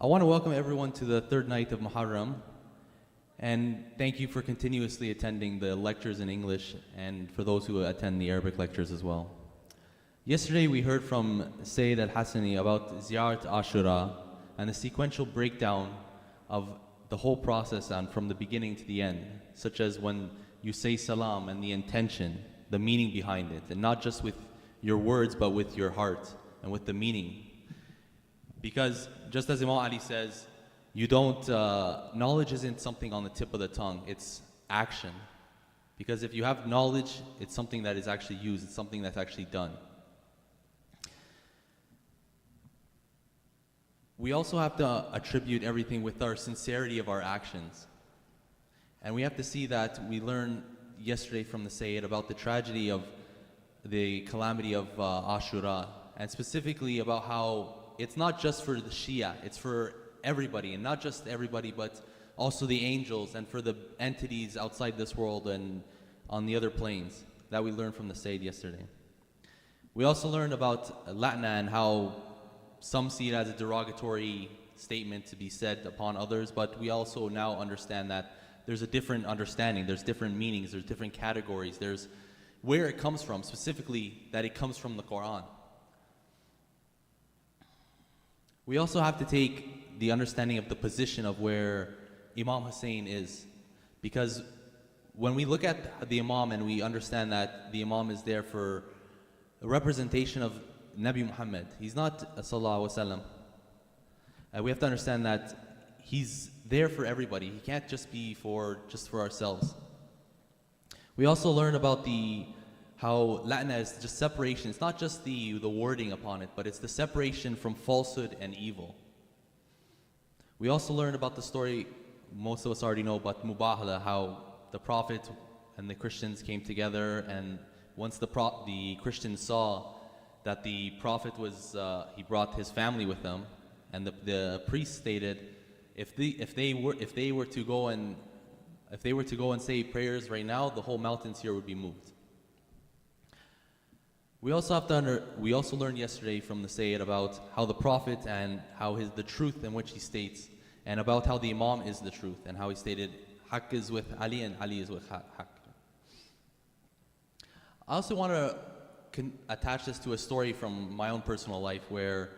I want to welcome everyone to the third night of Muharram, and thank you for continuously attending the lectures in English and for those who attend the Arabic lectures as well. Yesterday we heard from Sayyid Al-Hasany about Ziyarat Ashura and the sequential breakdown of the whole process and from the beginning to the end, such as when you say salam and the intention, the meaning behind it, and not just with your words but with your heart and with the meaning. Because just as Imam Ali says, you don't, knowledge isn't something on the tip of the tongue, it's action. Because if you have knowledge, it's something that is actually used, it's something that's actually done. We also have to attribute everything with our sincerity of our actions. And we have to see that we learned yesterday from the Sayyid about the tragedy of the calamity of Ashura, and specifically about how it's not just for the Shia, it's for everybody, and not just everybody, but also the angels and for the entities outside this world and on the other planes that we learned from the Sayyid yesterday. We also learned about La'na and how some see it as a derogatory statement to be said upon others, but we also now understand that there's a different understanding, there's different meanings, there's different categories, there's where it comes from, specifically that it comes from the Quran. We also have to take the understanding of the position of where Imam Hussein is, because when we look at the Imam and we understand that the Imam is there for a representation of Nabi Muhammad, he's not sallallahu alaihi wasallam. We have to understand that he's there for everybody. He can't just be just for ourselves. We also learn about how La'na is just separation. It's not just the wording upon it, but it's the separation from falsehood and evil. We also learn about the story most of us already know about Mubahala, how the Prophet and the Christians came together, and once the Christians saw that the Prophet was, he brought his family with him, and the priest stated, if they were to go and say prayers right now, the whole mountains here would be moved. We also learned yesterday from the Sayyid about how the Prophet and how the truth in which he states, and about how the Imam is the truth, and how he stated, Haqq is with Ali and Ali is with Haqq. I also want to attach this to a story from my own personal life, where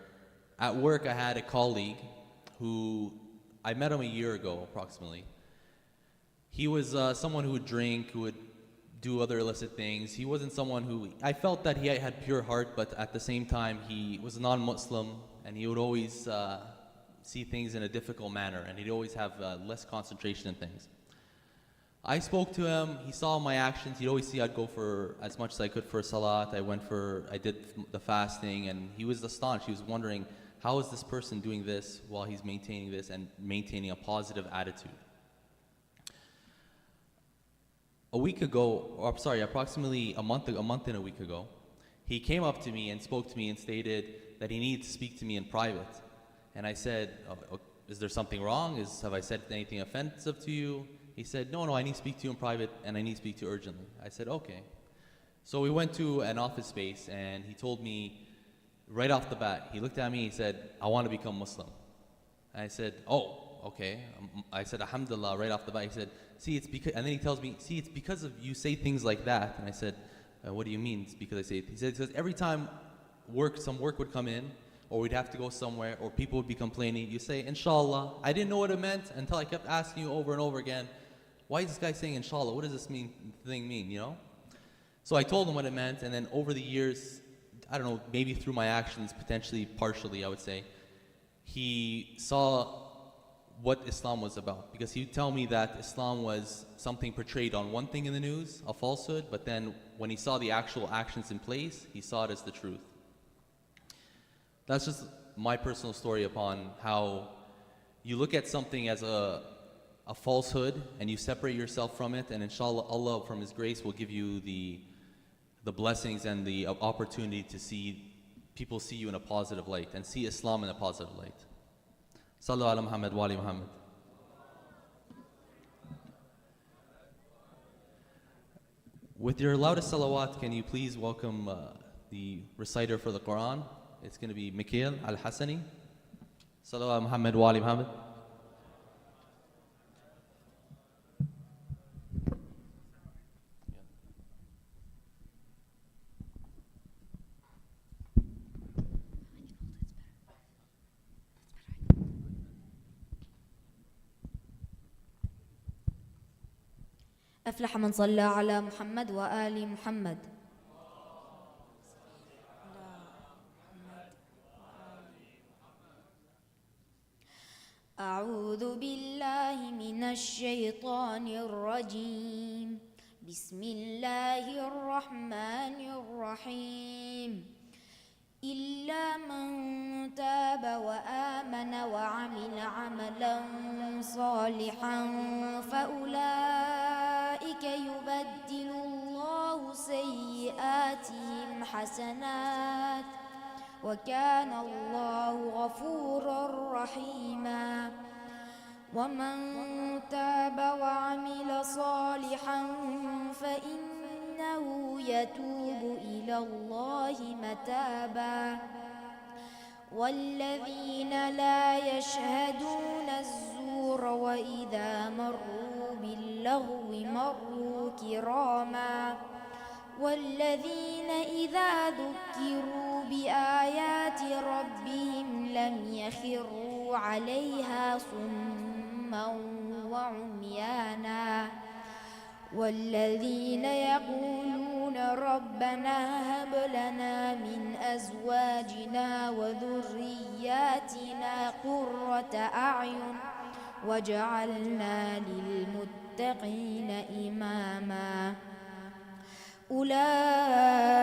at work I had a colleague who, I met him a year ago approximately. He was someone who would drink, who would do other illicit things. He wasn't someone who, I felt that he had pure heart, but at the same time he was a non-Muslim, and he would always see things in a difficult manner, and he'd always have less concentration in things. I spoke to him, he saw my actions, he'd always see I'd go for as much as I could for salat, I did the fasting, and he was astonished. He was wondering, how is this person doing this while he's maintaining this and maintaining a positive attitude? A week ago, or I'm sorry, approximately a month and a week ago, he came up to me and spoke to me and stated that he needed to speak to me in private. And I said, is there something wrong? Have I said anything offensive to you? He said, no, I need to speak to you in private, and I need to speak to you urgently. I said, okay. So we went to an office space, and he told me right off the bat, he looked at me, he said, I want to become Muslim. And I said, oh, okay. I said, alhamdulillah, right off the bat. He said, see, it's because, and then he tells me, see, it's because of you say things like that. And I said, what do you mean? It's because I say it. He said, because every time some work would come in, or we'd have to go somewhere, or people would be complaining, you say, inshallah. I didn't know what it meant until I kept asking you over and over again, why is this guy saying inshallah? What does this thing mean, you know? So I told him what it meant, and then over the years, I don't know, maybe through my actions, potentially, partially, I would say, he saw what Islam was about, because he would tell me that Islam was something portrayed on one thing in the news, a falsehood, but then when he saw the actual actions in place, he saw it as the truth. That's just my personal story upon how you look at something as a falsehood and you separate yourself from it, and inshallah Allah from His grace will give you the blessings and the opportunity to see people see you in a positive light and see Islam in a positive light. Sallu ala Muhammad wa ali Muhammad. With your loudest salawat, can you please welcome the reciter for the Quran? It's going to be Jaafar Al-Hasany. صلوا على محمد وآل محمد. أفلح من صلى على محمد وآل محمد. أعوذ بالله من الشيطان الرجيم. بسم الله الرحمن الرحيم. إلا من تاب وآمن وعمل عملا صالحا فأولئك يبدل الله سيئاتهم حسنات وكان الله غفورا رحيما. ومن تاب وعمل صالحا فإنه يتوب إلى الله متابا. والذين لا يشهدون الزور وإذا مروا باللغو مروا كراما. والذين إذا ذكروا بآيات ربهم لم يخروا عليها صما وعميانا. والذين يقولون ربنا هب لنا من أزواجنا وذرياتنا قرة أعين واجعلنا للمتقين إماما. أولئك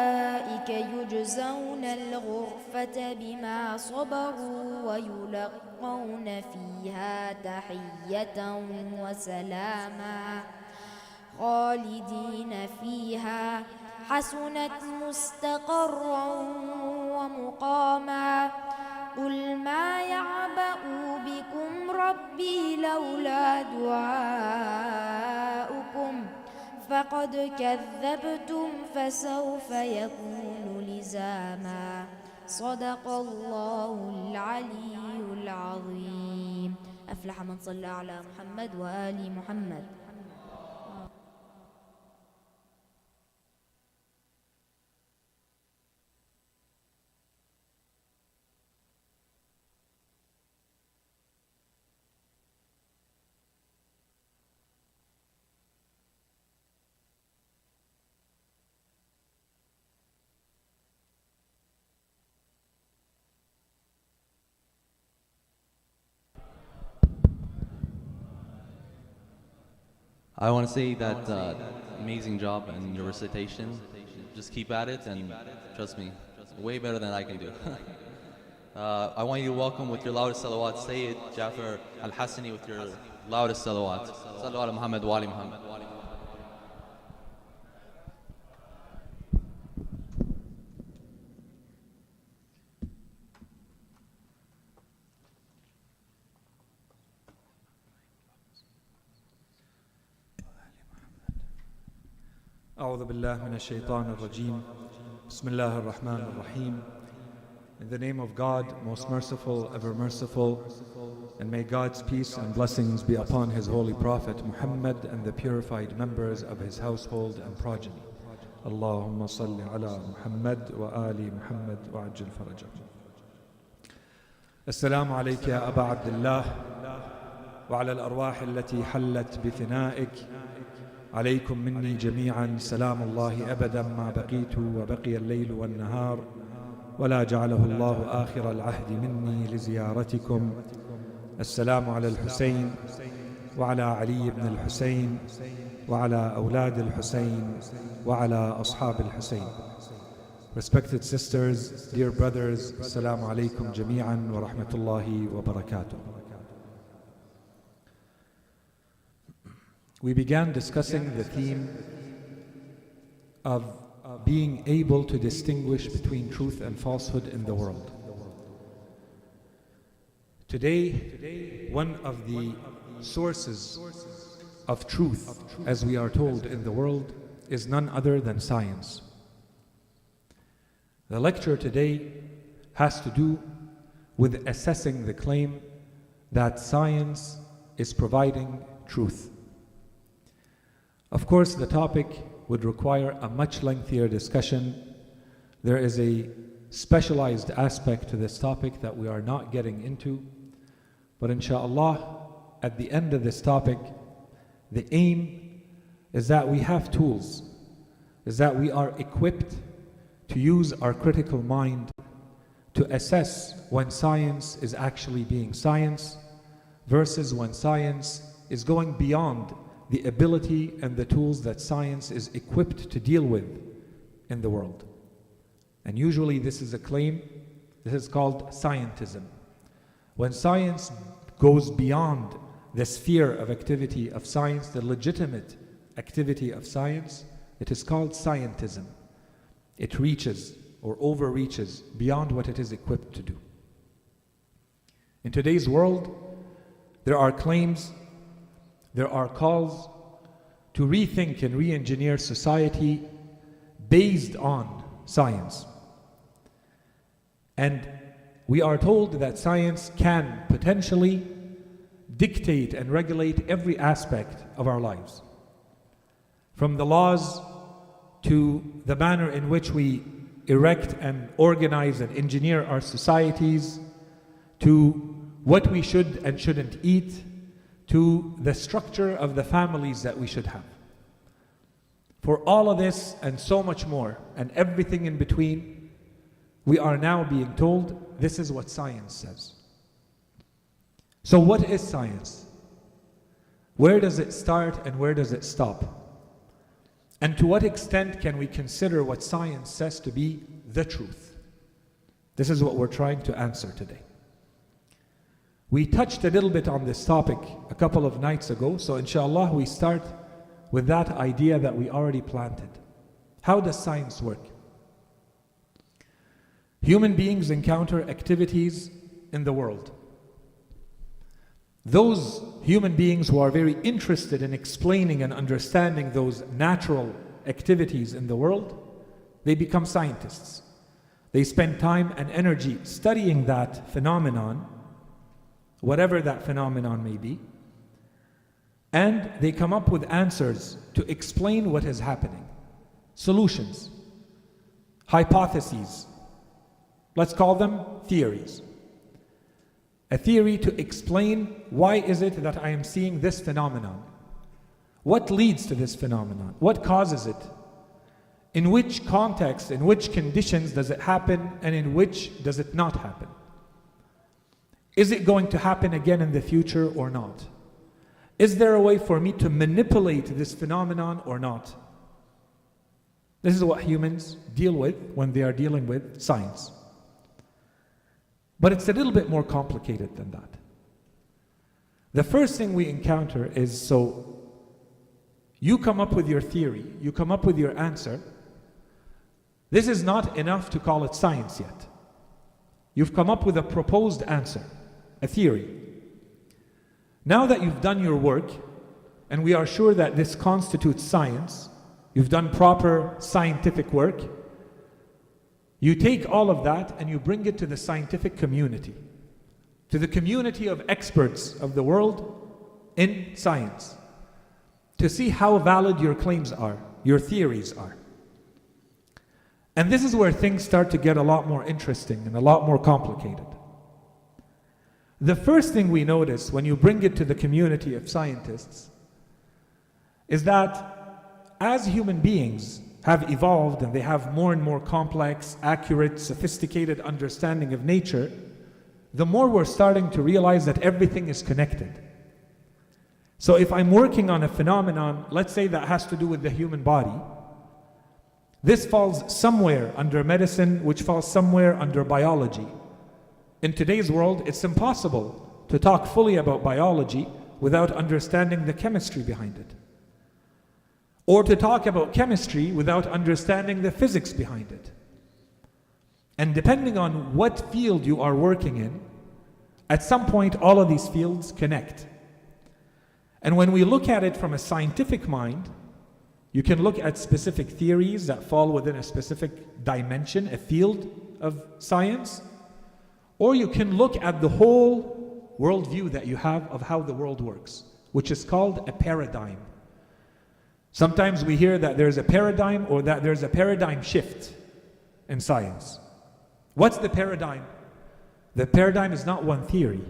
يجزون الغرفة بما صبروا ويلقون فيها تحية وسلاما خالدين فيها حسنت مستقرا ومقاما. قل ما يعبأ بكم ربي لولا دعاؤكم فقد كذبتم فسوف يكون لزاما. صدق الله العلي العظيم. أفلح من صلى على محمد وآل محمد. I want to say that amazing job in your recitation. Just keep at it, and trust me, way better than I can do. I want you to welcome with your loudest salawat Sayyid Jaafar Al-Hasany with your loudest salawat. Sallu ala Muhammad wa ali Muhammad. أعوذ بالله من الشيطان الرجيم. بسم الله الرحمن الرحيم. In the name of God, most merciful, ever merciful, and may God's peace and blessings be upon His holy Prophet Muhammad and the purified members of his household and progeny. Allahumma salli ala Muhammad wa ali Muhammad wa ajil farajah. Assalamu alayka ya Aba Abdullah wa ala al-arwah allati hallat bithina'ik. عليكم مني جميعا سلام الله أبدا ما بقيت وبقي الليل والنهار ولا جعله الله آخر العهد مني لزيارتكم. السلام على الحسين وعلى علي بن الحسين وعلى أولاد الحسين وعلى أصحاب الحسين. Respected sisters, dear brothers, السلام عليكم جميعا ورحمة الله وبركاته. We began discussing the theme of being able to distinguish between truth and falsehood in the world. Today, one of the sources of truth, as we are told in the world, is none other than science. The lecture today has to do with assessing the claim that science is providing truth. Of course, the topic would require a much lengthier discussion. There is a specialized aspect to this topic that we are not getting into, but inshallah, at the end of this topic, the aim is that we have tools, is that we are equipped to use our critical mind to assess when science is actually being science versus when science is going beyond the ability and the tools that science is equipped to deal with in the world. And usually this is a claim, this is called scientism. When science goes beyond the sphere of activity of science, the legitimate activity of science, it is called scientism. It reaches or overreaches beyond what it is equipped to do. In today's world, there are claims, there are calls to rethink and re-engineer society based on science. And we are told that science can potentially dictate and regulate every aspect of our lives. From the laws to the manner in which we erect and organize and engineer our societies, to what we should and shouldn't eat, to the structure of the families that we should have. For all of this and so much more, and everything in between, we are now being told this is what science says. So what is science? Where does it start and where does it stop? And to what extent can we consider what science says to be the truth? This is what we're trying to answer today. We touched a little bit on this topic a couple of nights ago, so inshallah we start with that idea that we already planted. How does science work? Human beings encounter activities in the world. Those human beings who are very interested in explaining and understanding those natural activities in the world, they become scientists. They spend time and energy studying that phenomenon, whatever that phenomenon may be, and they come up with answers to explain what is happening. Solutions, hypotheses, let's call them theories. A theory to explain why is it that I am seeing this phenomenon? What leads to this phenomenon? What causes it? In which context, in which conditions does it happen, and in which does it not happen? Is it going to happen again in the future or not? Is there a way for me to manipulate this phenomenon or not? This is what humans deal with when they are dealing with science. But it's a little bit more complicated than that. The first thing we encounter is, so you come up with your theory, you come up with your answer. This is not enough to call it science yet. You've come up with a proposed answer, a theory. Now that you've done your work, and we are sure that this constitutes science, you've done proper scientific work, you take all of that and you bring it to the scientific community, to the community of experts of the world in science, to see how valid your claims are, your theories are. And this is where things start to get a lot more interesting and a lot more complicated. The first thing we notice when you bring it to the community of scientists is that as human beings have evolved and they have more and more complex, accurate, sophisticated understanding of nature, the more we're starting to realize that everything is connected. So if I'm working on a phenomenon, let's say that has to do with the human body, this falls somewhere under medicine, which falls somewhere under biology. In today's world, it's impossible to talk fully about biology without understanding the chemistry behind it, or to talk about chemistry without understanding the physics behind it. And depending on what field you are working in, at some point all of these fields connect. And when we look at it from a scientific mind, you can look at specific theories that fall within a specific dimension, a field of science, or you can look at the whole worldview that you have of how the world works, which is called a paradigm. Sometimes we hear that there's a paradigm or that there's a paradigm shift in science. What's the paradigm? The paradigm is not one theory.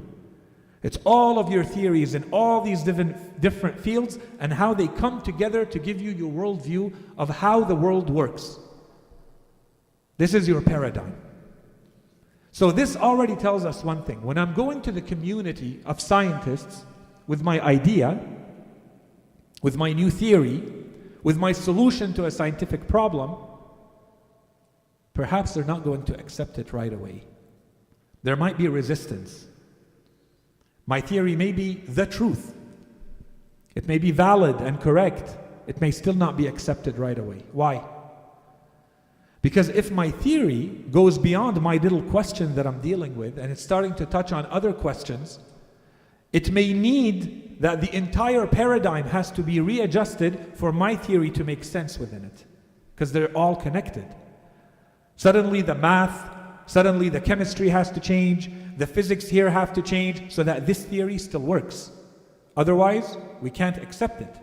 It's all of your theories in all these different fields and how they come together to give you your worldview of how the world works. This is your paradigm. So this already tells us one thing. When I'm going to the community of scientists with my idea, with my new theory, with my solution to a scientific problem, perhaps they're not going to accept it right away. There might be resistance. My theory may be the truth. It may be valid and correct. It may still not be accepted right away. Why? Because if my theory goes beyond my little question that I'm dealing with and it's starting to touch on other questions, it may need that the entire paradigm has to be readjusted for my theory to make sense within it. Because they're all connected. Suddenly the math, suddenly the chemistry has to change, the physics here have to change so that this theory still works. Otherwise, we can't accept it.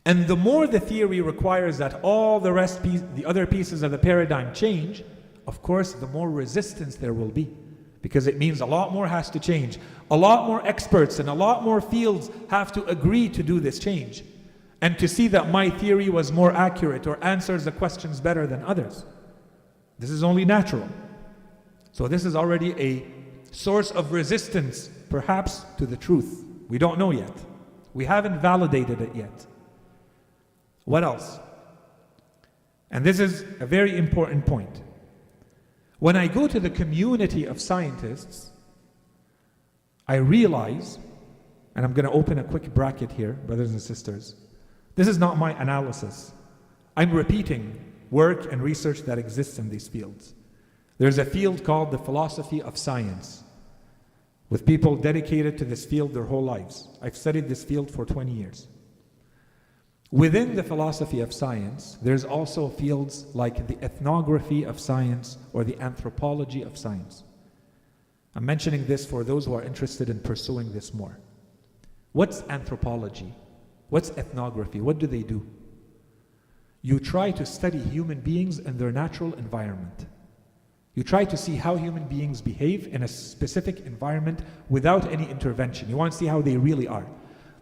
And the more the theory requires that all the other pieces of the paradigm change, of course, the more resistance there will be. Because it means a lot more has to change. A lot more experts and a lot more fields have to agree to do this change. And to see that my theory was more accurate or answers the questions better than others. This is only natural. So this is already a source of resistance, perhaps, to the truth. We don't know yet. We haven't validated it yet. What else? And this is a very important point. When I go to the community of scientists, I realize, and I'm going to open a quick bracket here, brothers and sisters, this is not my analysis. I'm repeating work and research that exists in these fields. There's a field called the philosophy of science, with people dedicated to this field their whole lives. I've studied this field for 20 years. Within the philosophy of science, there's also fields like the ethnography of science or the anthropology of science. I'm mentioning this for those who are interested in pursuing this more. What's anthropology? What's ethnography? What do they do? You try to study human beings in their natural environment. You try to see how human beings behave in a specific environment without any intervention. You want to see how they really are.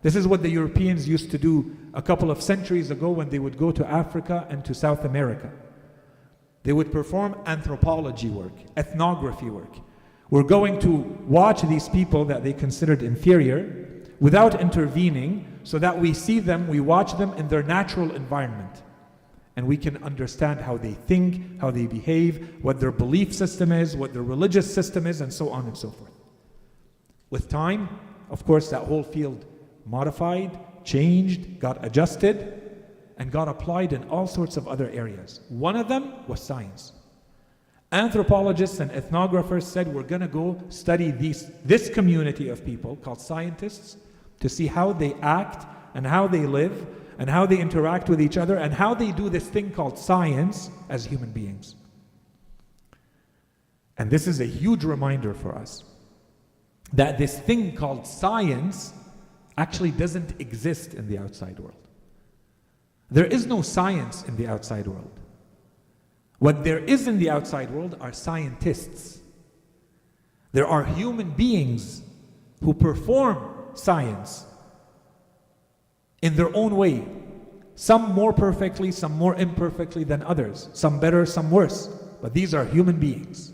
This is what the Europeans used to do a couple of centuries ago when they would go to Africa and to South America. They would perform anthropology work, ethnography work. We're going to watch these people that they considered inferior without intervening so that we see them, we watch them in their natural environment. And we can understand how they think, how they behave, what their belief system is, what their religious system is, and so on and so forth. With time, of course, that whole field modified, changed, got adjusted, and got applied in all sorts of other areas. One of them was science. Anthropologists and ethnographers said, we're going to go study this community of people called scientists to see how they act and how they live and how they interact with each other and how they do this thing called science as human beings. And this is a huge reminder for us that this thing called science actually doesn't exist in the outside world. There is no science in the outside world. What there is in the outside world are scientists. There are human beings who perform science in their own way. Some more perfectly, some more imperfectly than others. Some better, some worse. But these are human beings.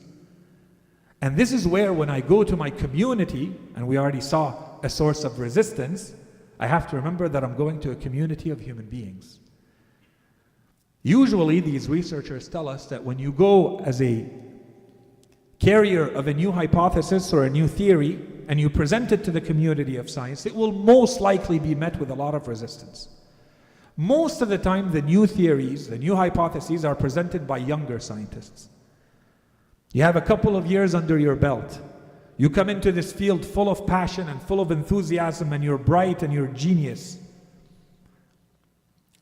And this is where when I go to my community, and we already saw a source of resistance, I have to remember that I'm going to a community of human beings. Usually these researchers tell us that when you go as a carrier of a new hypothesis or a new theory and you present it to the community of science, it will most likely be met with a lot of resistance. Most of the time the new theories, the new hypotheses are presented by younger scientists. You have a couple of years under your belt. You come into this field full of passion and full of enthusiasm and you're bright and you're genius.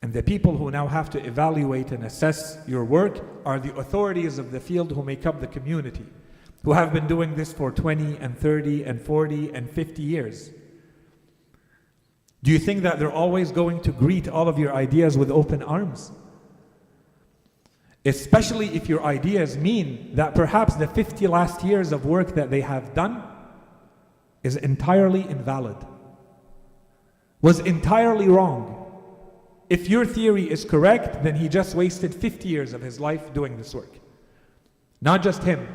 And the people who now have to evaluate and assess your work are the authorities of the field who make up the community. who have been doing this for 20 and 30 and 40 and 50 years. Do you think that they're always going to greet all of your ideas with open arms? Especially if your ideas mean that perhaps the 50 last years of work that they have done is entirely invalid, was entirely wrong. If your theory is correct, then he just wasted 50 years of his life doing this work. Not just him,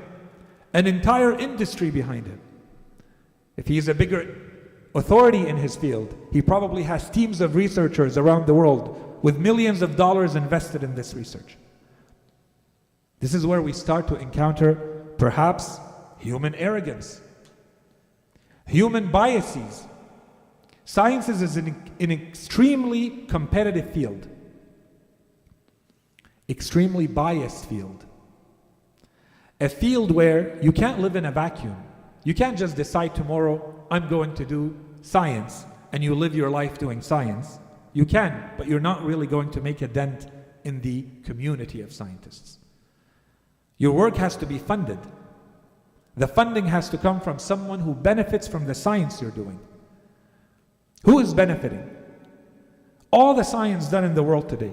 an entire industry behind him. If he's a bigger authority in his field, he probably has teams of researchers around the world with millions of dollars invested in this research. This is where we start to encounter perhaps human arrogance, human biases. Science is an extremely competitive field, extremely biased field. A field where you can't live in a vacuum. You can't just decide tomorrow, I'm going to do science, and you live your life doing science. You can, but you're not really going to make a dent in the community of scientists. Your work has to be funded. The funding has to come from someone who benefits from the science you're doing. Who is benefiting? All the science done in the world today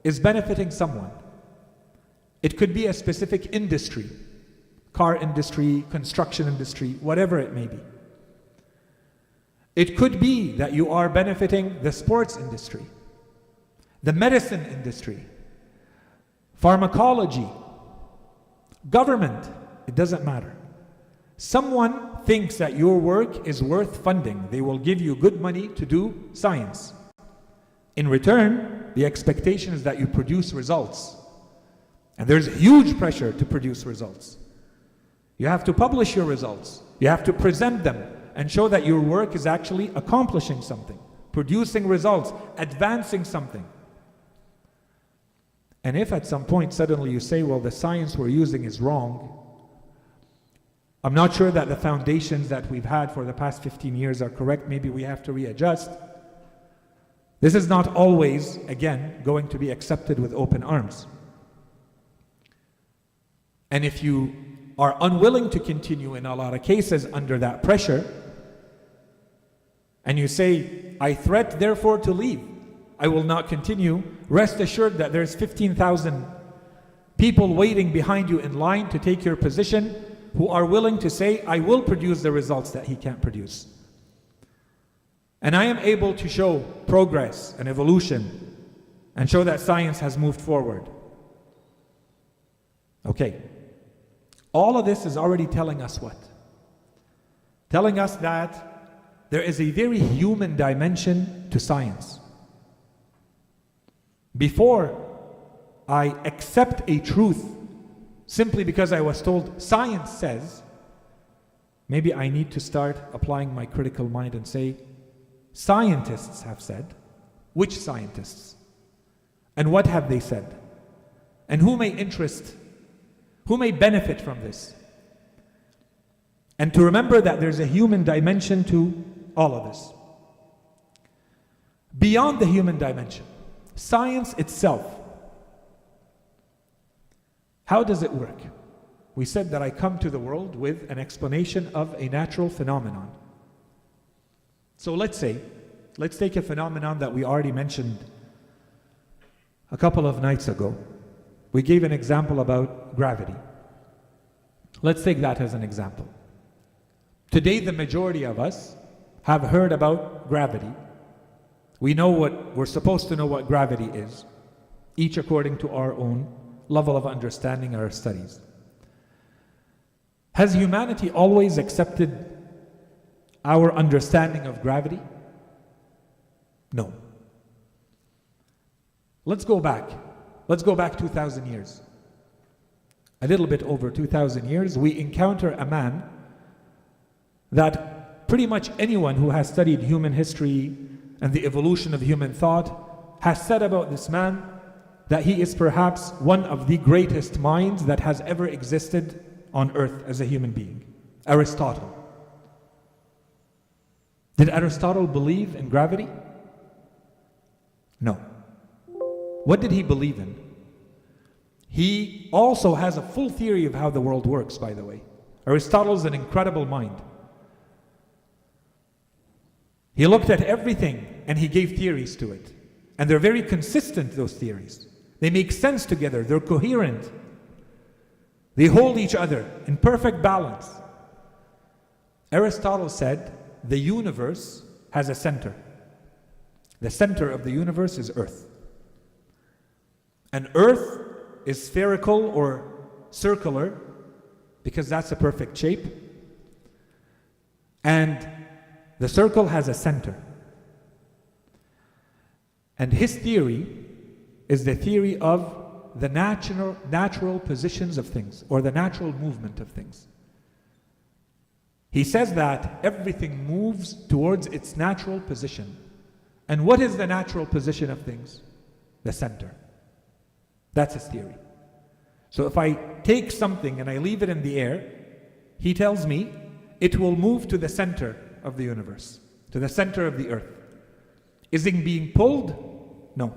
is benefiting someone. It could be a specific industry, car industry, construction industry, whatever it may be. It could be that you are benefiting the sports industry, the medicine industry, pharmacology, government, it doesn't matter. Someone thinks that your work is worth funding. They will give you good money to do science. In return, the expectation is that you produce results. And there's huge pressure to produce results. You have to publish your results. You have to present them and show that your work is actually accomplishing something, producing results, advancing something. And if at some point suddenly you say, well, the science we're using is wrong, I'm not sure that the foundations that we've had for the past 15 years are correct, maybe we have to readjust. This is not always, again, going to be accepted with open arms. And if you are unwilling to continue in a lot of cases under that pressure, and you say, I threat therefore to leave, I will not continue, rest assured that there's 15,000 people waiting behind you in line to take your position who are willing to say, I will produce the results that he can't produce. And I am able to show progress and evolution and show that science has moved forward. Okay. All of this is already telling us what? Telling us that there is a very human dimension to science. Before I accept a truth simply because I was told science says, maybe I need to start applying my critical mind and say, scientists have said. Which scientists? And what have they said? And who may benefit from this? And to remember that there's a human dimension to all of this. Beyond the human dimension, science itself, how does it work? We said that I come to the world with an explanation of a natural phenomenon. So let's take a phenomenon that we already mentioned a couple of nights ago. We gave an example about gravity. Let's take that as an example. Today, the majority of us have heard about gravity. We're supposed to know what gravity is, each according to our own level of understanding our studies. Has humanity always accepted our understanding of gravity? No. Let's go back 2,000 years. A little bit over 2,000 years, we encounter a man that pretty much anyone who has studied human history and the evolution of human thought has said about this man that he is perhaps one of the greatest minds that has ever existed on earth as a human being. Aristotle. Did Aristotle believe in gravity? No. What did he believe in? He also has a full theory of how the world works, by the way. Aristotle's an incredible mind. He looked at everything and he gave theories to it. And they're very consistent, those theories. They make sense together, they're coherent. They hold each other in perfect balance. Aristotle said the universe has a center. The center of the universe is Earth. And Earth is spherical or circular because that's a perfect shape. And the circle has a center. And his theory is the theory of the natural positions of things, or the natural movement of things. He says that everything moves towards its natural position. And what is the natural position of things? The center. That's his theory. So if I take something and I leave it in the air, he tells me it will move to the center of the universe, to the center of the earth. Is it being pulled? No.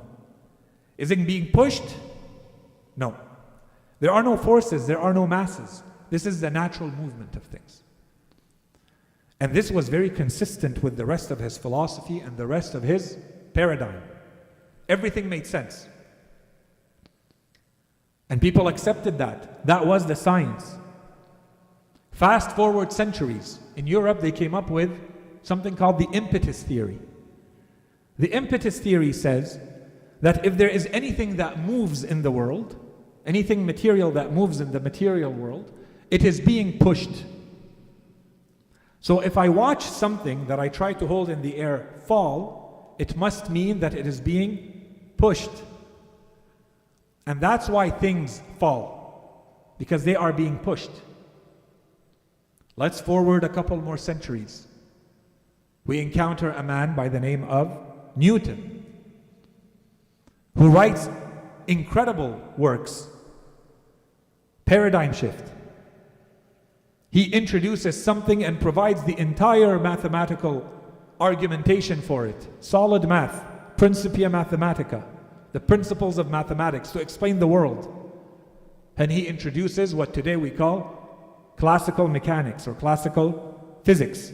Is it being pushed? No. There are no forces, there are no masses. This is the natural movement of things. And this was very consistent with the rest of his philosophy and the rest of his paradigm. Everything made sense. And people accepted that. That was the science. Fast forward centuries. In Europe, they came up with something called the impetus theory. The impetus theory says that if there is anything that moves in the world, anything material that moves in the material world, it is being pushed. So if I watch something that I try to hold in the air fall, it must mean that it is being pushed. And that's why things fall, because they are being pushed. Let's forward a couple more centuries. We encounter a man by the name of Newton, who writes incredible works. Paradigm shift. He introduces something and provides the entire mathematical argumentation for it. Solid math, Principia Mathematica, the principles of mathematics to explain the world. And he introduces what today we call classical mechanics or classical physics.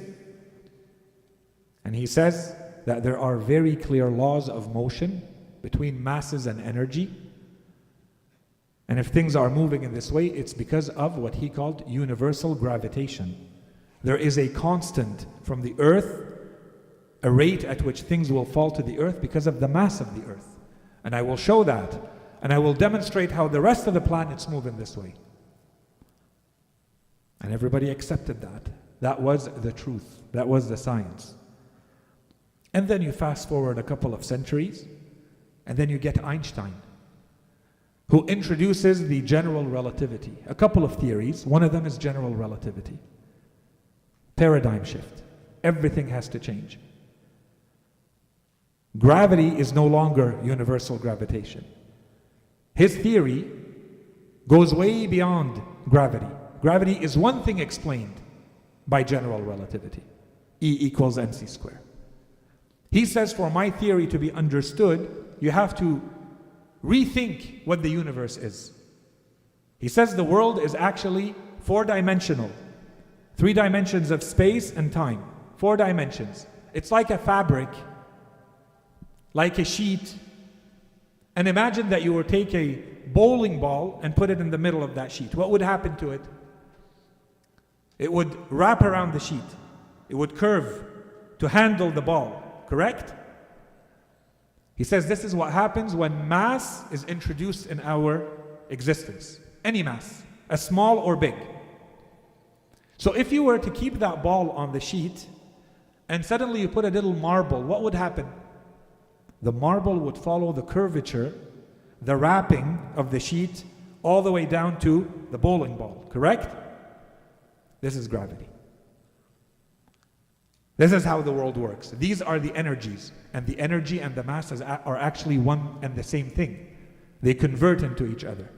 And he says that there are very clear laws of motion between masses and energy. And if things are moving in this way, it's because of what he called universal gravitation. There is a constant from the earth, a rate at which things will fall to the earth because of the mass of the earth. And I will show that. And I will demonstrate how the rest of the planets move in this way. And everybody accepted that. That was the truth. That was the science. And then you fast forward a couple of centuries, and then you get Einstein, who introduces the general relativity. A couple of theories. One of them is general relativity. Paradigm shift. Everything has to change. Gravity is no longer universal gravitation. His theory goes way beyond gravity. Gravity is one thing explained by general relativity. E equals mc squared. He says for my theory to be understood, you have to rethink what the universe is. He says the world is actually four-dimensional. 3 dimensions of space and time. 4 dimensions. It's like a fabric, like a sheet. And imagine that you were to take a bowling ball and put it in the middle of that sheet. What would happen to it? It would wrap around the sheet. It would curve to handle the ball, correct? He says this is what happens when mass is introduced in our existence. Any mass, as small or big. So if you were to keep that ball on the sheet and suddenly you put a little marble, what would happen? The marble would follow the curvature, the wrapping of the sheet all the way down to the bowling ball, correct? This is gravity. This is how the world works. These are the energies, and the energy and the masses are actually one and the same thing. They convert into each other.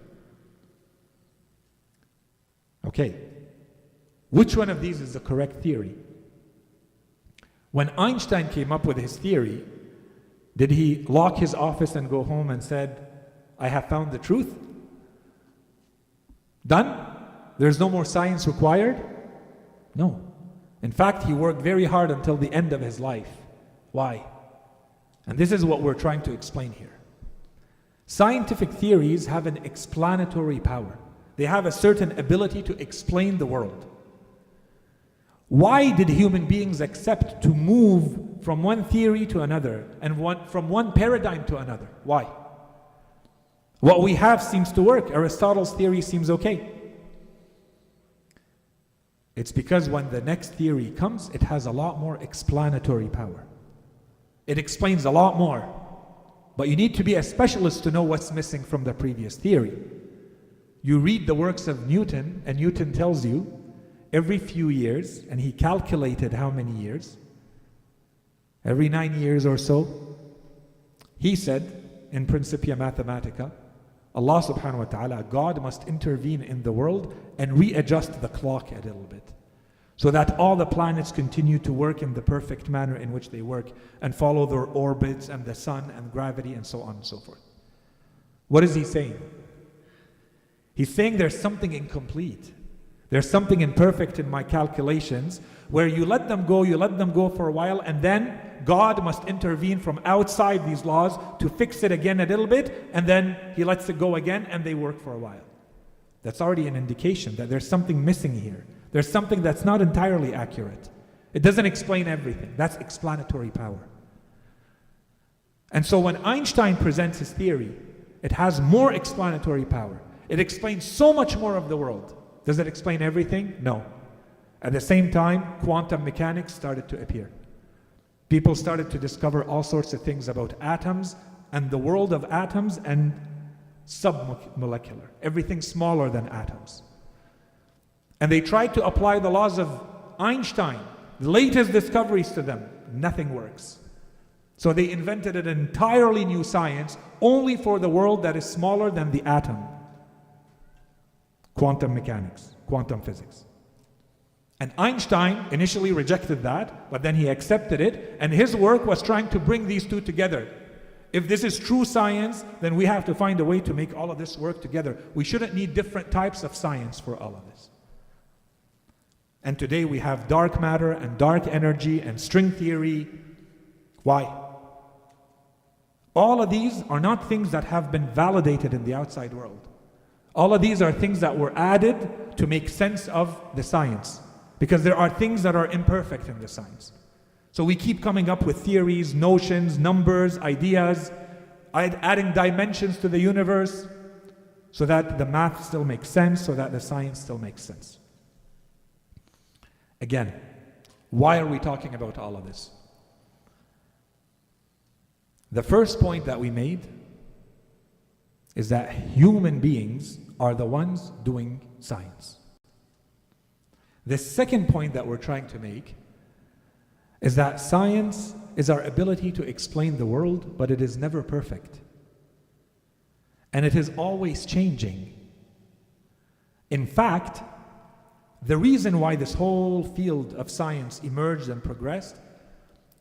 Okay. Which one of these is the correct theory? When Einstein came up with his theory, did he lock his office and go home and said, I have found the truth? Done? There's no more science required? No. In fact, he worked very hard until the end of his life. Why? And this is what we're trying to explain here. Scientific theories have an explanatory power. They have a certain ability to explain the world. Why did human beings accept to move from one theory to another and from one paradigm to another? Why? What we have seems to work. Aristotle's theory seems okay. It's because when the next theory comes, it has a lot more explanatory power. It explains a lot more. But you need to be a specialist to know what's missing from the previous theory. You read the works of Newton, and Newton tells you every few years, and he calculated how many years, every 9 years or so, he said in Principia Mathematica, Allah subhanahu wa ta'ala, God must intervene in the world and readjust the clock a little bit, so that all the planets continue to work in the perfect manner in which they work and follow their orbits and the sun and gravity and so on and so forth. What is he saying? He's saying there's something incomplete. There's something imperfect in my calculations where you let them go for a while, and then God must intervene from outside these laws to fix it again a little bit, and then he lets it go again and they work for a while. That's already an indication that there's something missing here. There's something that's not entirely accurate. It doesn't explain everything. That's explanatory power. And so when Einstein presents his theory, it has more explanatory power. It explains so much more of the world. Does it explain everything? No. At the same time, quantum mechanics started to appear. People started to discover all sorts of things about atoms and the world of atoms and submolecular, everything smaller than atoms. And they tried to apply the laws of Einstein, the latest discoveries to them. Nothing works. So they invented an entirely new science only for the world that is smaller than the atom. Quantum mechanics, quantum physics. And Einstein initially rejected that, but then he accepted it, and his work was trying to bring these two together. If this is true science, then we have to find a way to make all of this work together. We shouldn't need different types of science for all of this. And today we have dark matter and dark energy and string theory. Why? All of these are not things that have been validated in the outside world. All of these are things that were added to make sense of the science, because there are things that are imperfect in the science. So we keep coming up with theories, notions, numbers, ideas, adding dimensions to the universe so that the math still makes sense, so that the science still makes sense. Again, why are we talking about all of this? The first point that we made is that human beings are the ones doing science. The second point that we're trying to make is that science is our ability to explain the world, but it is never perfect. And it is always changing. In fact, the reason why this whole field of science emerged and progressed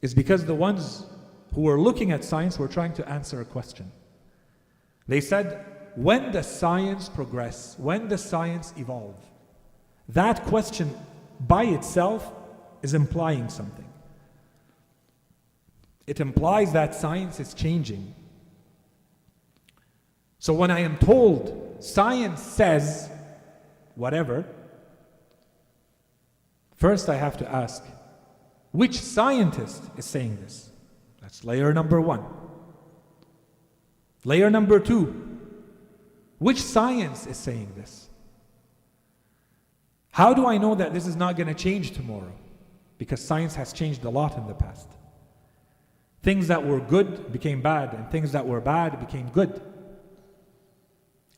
is because the ones who were looking at science were trying to answer a question. They said, when does science progress? When does science evolve? That question by itself is implying something. It implies that science is changing. So when I am told science says whatever, first I have to ask, which scientist is saying this? That's layer number one. Layer number two, which science is saying this? How do I know that this is not going to change tomorrow? Because science has changed a lot in the past. Things that were good became bad, and things that were bad became good.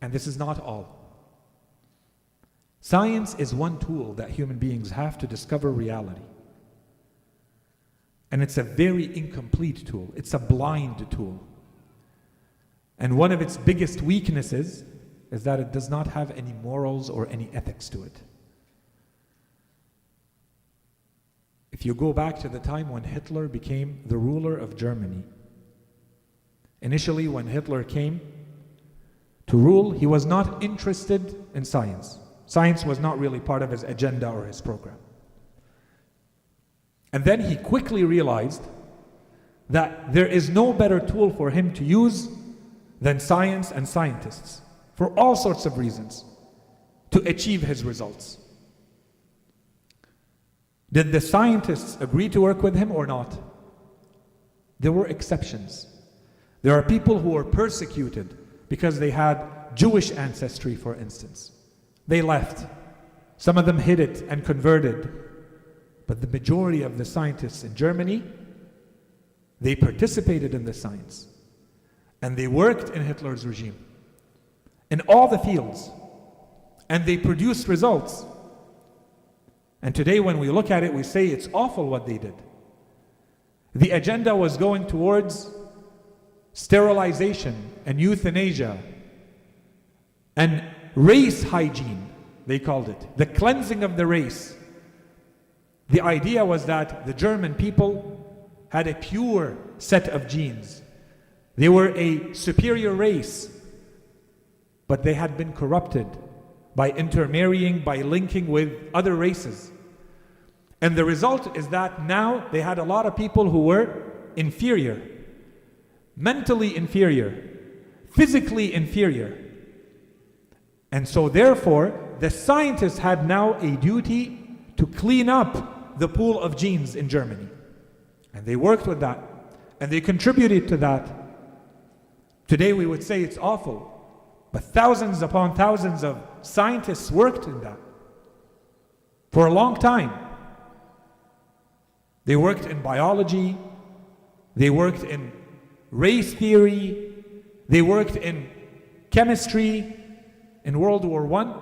And this is not all. Science is one tool that human beings have to discover reality. And it's a very incomplete tool. It's a blind tool. And one of its biggest weaknesses is that it does not have any morals or any ethics to it. If you go back to the time when Hitler became the ruler of Germany, initially when Hitler came to rule, he was not interested in science. Science was not really part of his agenda or his program. And then he quickly realized that there is no better tool for him to use than science and scientists, for all sorts of reasons, to achieve his results. Did the scientists agree to work with him or not? There were exceptions. There are people who were persecuted because they had Jewish ancestry, for instance. They left. Some of them hid it and converted. But the majority of the scientists in Germany, they participated in the science. And they worked in Hitler's regime, in all the fields. And they produced results. And today when we look at it, we say it's awful what they did. The agenda was going towards sterilization and euthanasia and race hygiene, they called it. The cleansing of the race. The idea was that the German people had a pure set of genes. They were a superior race, but they had been corrupted by intermarrying, by linking with other races. And the result is that now they had a lot of people who were inferior, mentally inferior, physically inferior. And so therefore, the scientists had now a duty to clean up the pool of genes in Germany. And they worked with that. And they contributed to that. Today we would say it's awful. But thousands upon thousands of scientists worked in that for a long time. They worked in biology. They worked in race theory. They worked in chemistry. In World War I,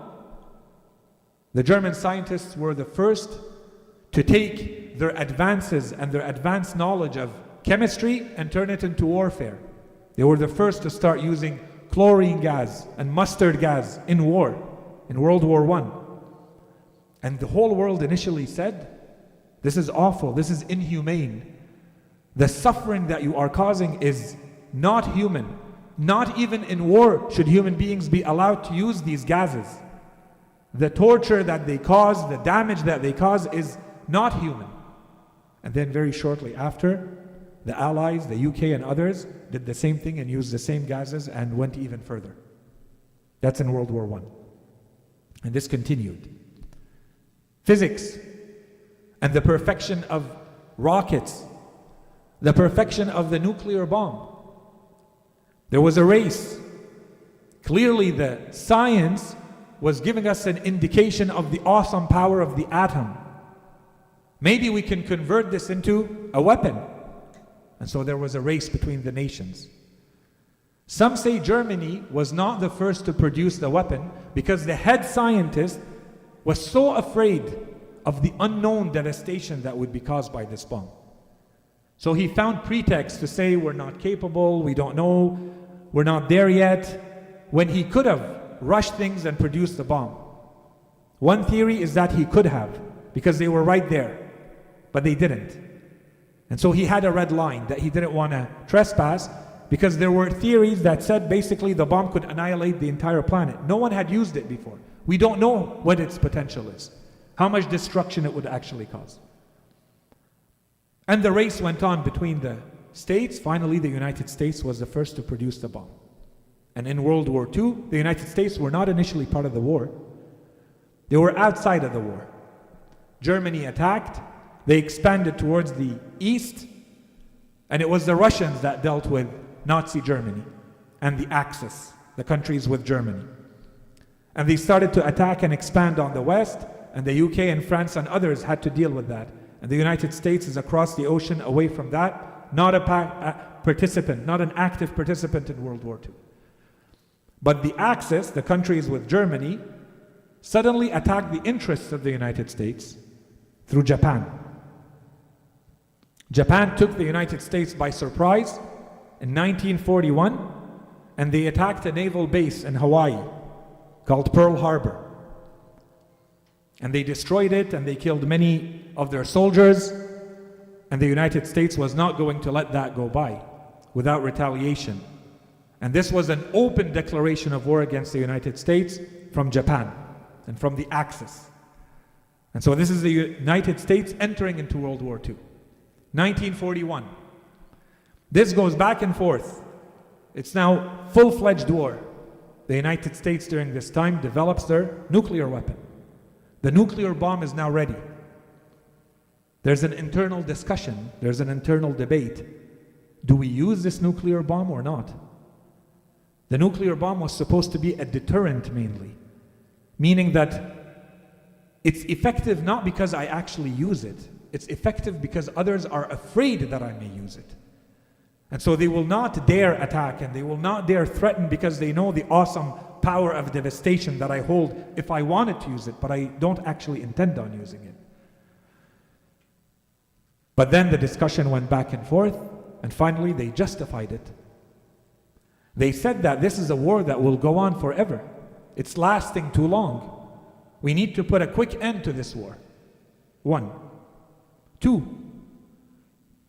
the German scientists were the first to take their advances and their advanced knowledge of chemistry and turn it into warfare. They were the first to start using chlorine gas and mustard gas in war, in World War I. And the whole world initially said, this is awful, this is inhumane. The suffering that you are causing is not human. Not even in war should human beings be allowed to use these gases. The torture that they cause, the damage that they cause is not human. And then very shortly after, the Allies, the UK and others did the same thing and used the same gases and went even further. That's in World War I. And this continued. Physics and the perfection of rockets, the perfection of the nuclear bomb. There was a race. Clearly the science was giving us an indication of the awesome power of the atom. Maybe we can convert this into a weapon. And so there was a race between the nations. Some say Germany was not the first to produce the weapon because the head scientist was so afraid of the unknown devastation that would be caused by this bomb. So he found pretext to say we're not capable, we don't know, we're not there yet, when he could have rushed things and produced the bomb. One theory is that he could have, because they were right there, but they didn't. And so he had a red line that he didn't want to trespass, because there were theories that said basically the bomb could annihilate the entire planet. No one had used it before. We don't know what its potential is, how much destruction it would actually cause. And the race went on between the states. Finally, the United States was the first to produce the bomb. And in World War II, the United States were not initially part of the war. They were outside of the war. Germany attacked. They expanded towards the east. And it was the Russians that dealt with Nazi Germany and the Axis, the countries with Germany. And they started to attack and expand on the west. And the UK and France and others had to deal with that. And the United States is across the ocean away from that. Not a participant, not an active participant in World War II. But the Axis, the countries with Germany, suddenly attacked the interests of the United States through Japan. Japan took the United States by surprise in 1941, and they attacked a naval base in Hawaii called Pearl Harbor. And they destroyed it, and they killed many of their soldiers. And the United States was not going to let that go by without retaliation. And this was an open declaration of war against the United States from Japan. and from the Axis. And so this is the United States entering into World War II. 1941. This goes back and forth. It's now full-fledged war. The United States during this time develops their nuclear weapon. The nuclear bomb is now ready. There's an internal discussion, there's an internal debate. Do we use this nuclear bomb or not? The nuclear bomb was supposed to be a deterrent mainly, meaning that it's effective not because I actually use it, it's effective because others are afraid that I may use it. And so they will not dare attack and they will not dare threaten because they know the awesome power of devastation that I hold if I wanted to use it, but I don't actually intend on using it. But then the discussion went back and forth, and finally they justified it. They said that this is a war that will go on forever. It's lasting too long. We need to put a quick end to this war. 1. 2.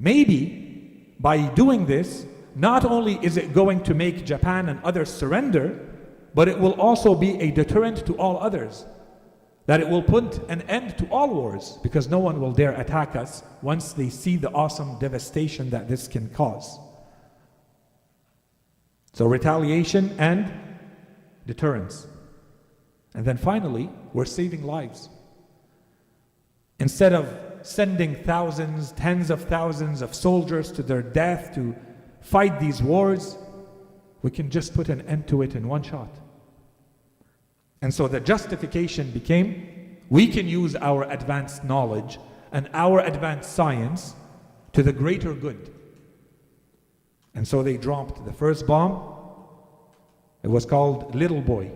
Maybe by doing this, not only is it going to make Japan and others surrender, but it will also be a deterrent to all others. That it will put an end to all wars, because no one will dare attack us once they see the awesome devastation that this can cause. So retaliation and deterrence. And then finally, we're saving lives. Instead of sending thousands, tens of thousands of soldiers to their death to fight these wars, we can just put an end to it in one shot. And so the justification became, we can use our advanced knowledge and our advanced science to the greater good. And so they dropped the first bomb. It was called Little Boy.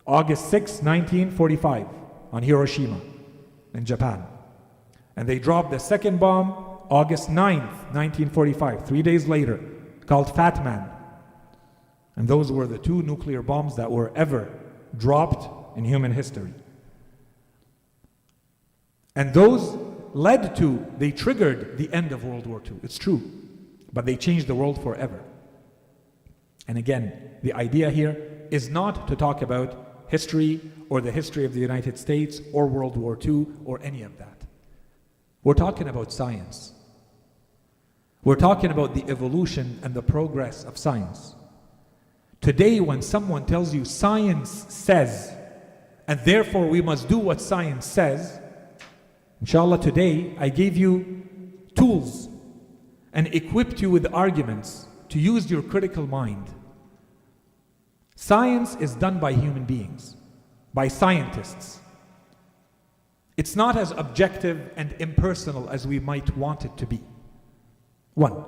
August 6, 1945, on Hiroshima in Japan. And they dropped the second bomb August 9th, 1945, 3 days later, called Fat Man. And those were the 2 nuclear bombs that were ever dropped in human history. And those they triggered the end of World War II. It's true, but they changed the world forever. And again, the idea here is not to talk about history or the history of the United States or World War II or any of that. We're talking about science. We're talking about the evolution and the progress of science. Today, when someone tells you science says, and therefore we must do what science says, inshallah, today I gave you tools and equipped you with arguments to use your critical mind. Science is done by human beings, by scientists. It's not as objective and impersonal as we might want it to be. 1.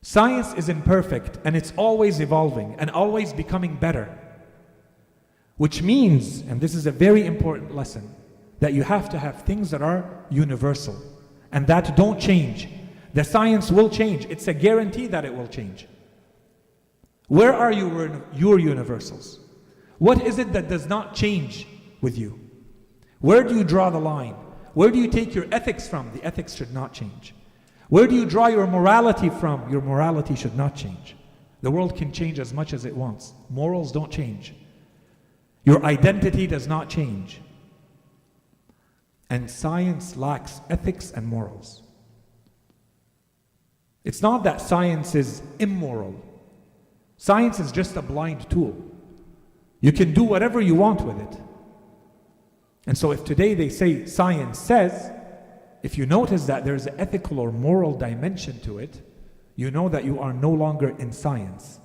Science is imperfect and it's always evolving and always becoming better. Which means, and this is a very important lesson, that you have to have things that are universal and that don't change. The science will change. It's a guarantee that it will change. Where are your universals? What is it that does not change with you? Where do you draw the line? Where do you take your ethics from? The ethics should not change. Where do you draw your morality from? Your morality should not change. The world can change as much as it wants. Morals don't change. Your identity does not change. And science lacks ethics and morals. It's not that science is immoral. Science is just a blind tool. You can do whatever you want with it. And so if today they say science says, if you notice that there's an ethical or moral dimension to it, you know that you are no longer in science.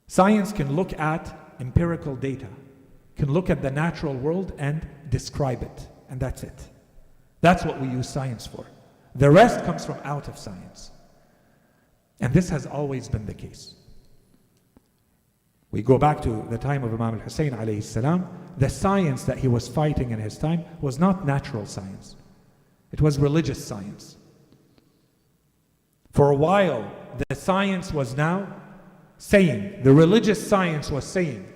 Science can look at empirical data, can look at the natural world and describe it, and that's it. That's what we use science for. The rest comes from out of science. And this has always been the case. We go back to the time of Imam Al-Hasany alayhi salam. The science that he was fighting in his time was not natural science. It was religious science. For a while, the science was now saying, the religious science was saying,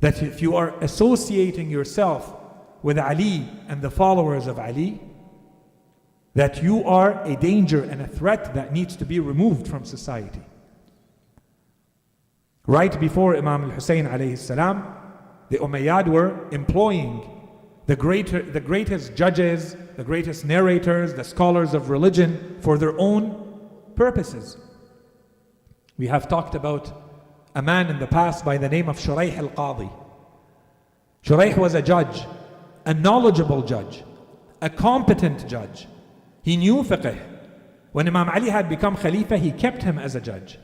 that if you are associating yourself with Ali and the followers of Ali, that you are a danger and a threat that needs to be removed from society. Right before Imam Al-Hussein alayhi salam, The Umayyad were employing the greatest judges, the greatest narrators, the scholars of religion for their own purposes. We have talked about a man in the past by the name of Shuraih al-Qadi. Shuraih was a judge, a knowledgeable judge, a competent judge. He knew fiqh. When Imam Ali had become Khalifa, he kept him as a judge.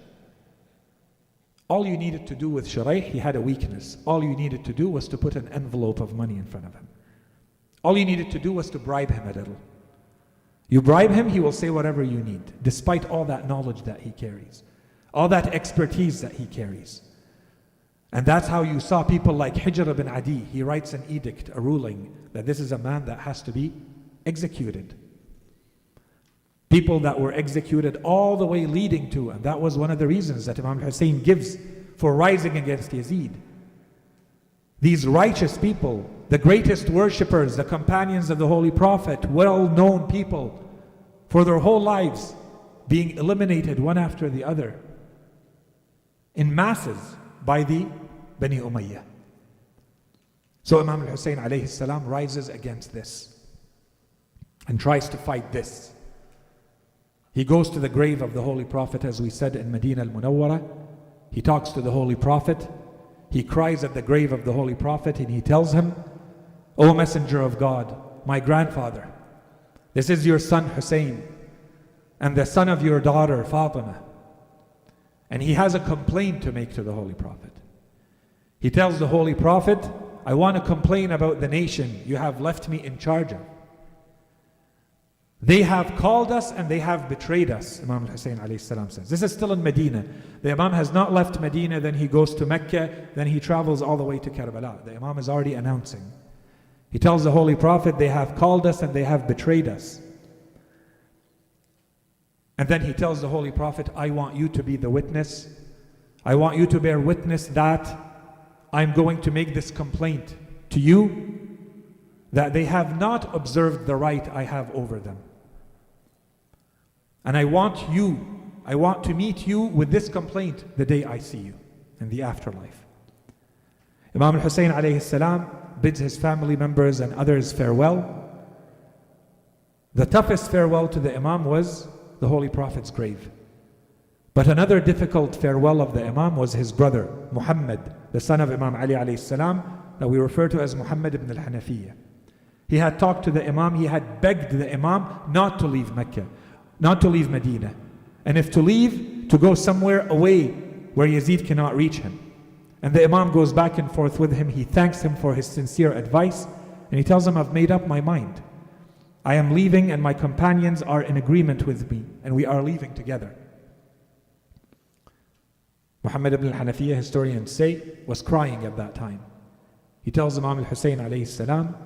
All you needed to do with Shuraih, he had a weakness. All you needed to do was to put an envelope of money in front of him. All you needed to do was to bribe him a little. You bribe him, he will say whatever you need, despite all that knowledge that he carries, all that expertise that he carries. And that's how you saw people like Hijr ibn Adi. He writes an edict, a ruling, that this is a man that has to be executed. People that were executed all the way leading to, and that was one of the reasons that Imam Hussein gives for rising against Yazid. These righteous people, the greatest worshippers, the companions of the Holy Prophet, well-known people, for their whole lives, being eliminated one after the other in masses by the Bani Umayyah. So Imam al-Hussein alayhi salam rises against this and tries to fight this. He goes to the grave of the Holy Prophet, as we said, in Medina al-Munawwara. He talks to the Holy Prophet. He cries at the grave of the Holy Prophet and he tells him, O Messenger of God, my grandfather, this is your son Hussein and the son of your daughter Fatima. And he has a complaint to make to the Holy Prophet. He tells the Holy Prophet, I want to complain about the nation you have left me in charge of. They have called us and they have betrayed us, Imam al-Hussein alayhi salam says. This is still in Medina. The Imam has not left Medina, then he goes to Mecca, then he travels all the way to Karbala. The Imam is already announcing. He tells the Holy Prophet, they have called us and they have betrayed us. And then he tells the Holy Prophet, I want you to be the witness. I want you to bear witness that I'm going to make this complaint to you, that they have not observed the right I have over them. And I want to meet you with this complaint the day I see you in the afterlife. Imam al-Hussein alayhi salam bids his family members and others farewell. The toughest farewell to the Imam was the Holy Prophet's grave. But another difficult farewell of the Imam was his brother, Muhammad, the son of Imam Ali alayhi salam, that we refer to as Muhammad ibn al-Hanafiyyah. He had talked to the Imam, he had begged the Imam not to leave Mecca, not to leave Medina. And if to leave, to go somewhere away where Yazid cannot reach him. And the Imam goes back and forth with him. He thanks him for his sincere advice. And he tells him, I've made up my mind. I am leaving and my companions are in agreement with me. And we are leaving together. Muhammad ibn al-Hanafiyyah, historians say, was crying at that time. He tells Imam al-Hussein alayhi salam,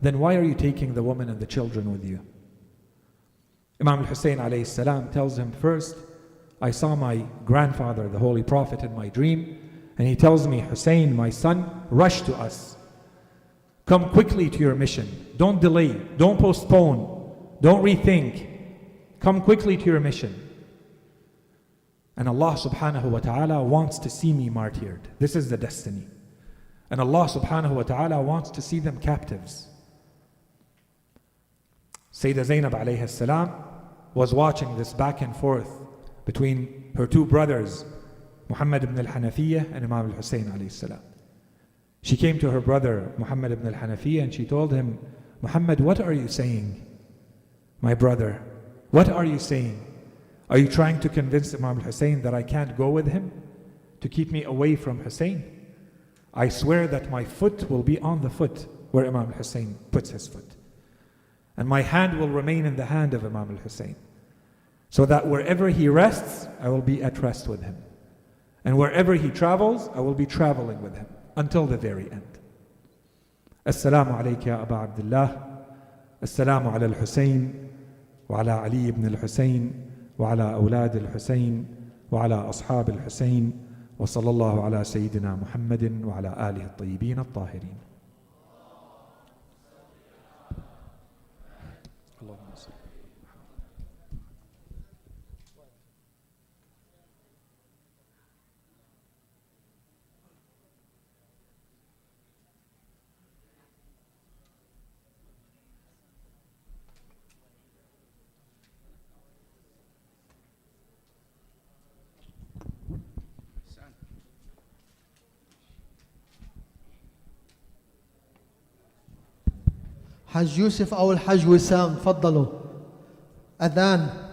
then why are you taking the woman and the children with you? Imam al-Hussein alayhi salam tells him, first, I saw my grandfather, the Holy Prophet, in my dream, and he tells me, Hussein, my son, rush to us. Come quickly to your mission. Don't delay, don't postpone, don't rethink. Come quickly to your mission. And Allah subhanahu wa ta'ala wants to see me martyred. This is the destiny. And Allah subhanahu wa ta'ala wants to see them captives. Sayyidah Zainab alayhi salam was watching this back and forth between her two brothers, Muhammad ibn al-Hanafiyyah and Imam al-Hussein alayhi salam. She came to her brother, Muhammad ibn al-Hanafiyyah, and she told him, Muhammad, what are you saying? My brother, what are you saying? Are you trying to convince Imam al-Hussein that I can't go with him? To keep me away from Hussein? I swear that my foot will be on the foot where Imam al-Hussein puts his foot. And my hand will remain in the hand of Imam al-Hussein. So that wherever he rests, I will be at rest with him. And wherever he travels, I will be traveling with him until the very end. Assalamu alayka ya Aba Abdullah. Assalamu ala al-Hussein wa ala Ali ibn al-Hussein wa ala awlad al-Hussein wa ala ashab al-Hussein wa sallallahu ala Sayyidina Muhammadin wa ala alihi al-tayyibin al-tahirin. حج يوسف أو الحج وسام، تفضلوا. أذان.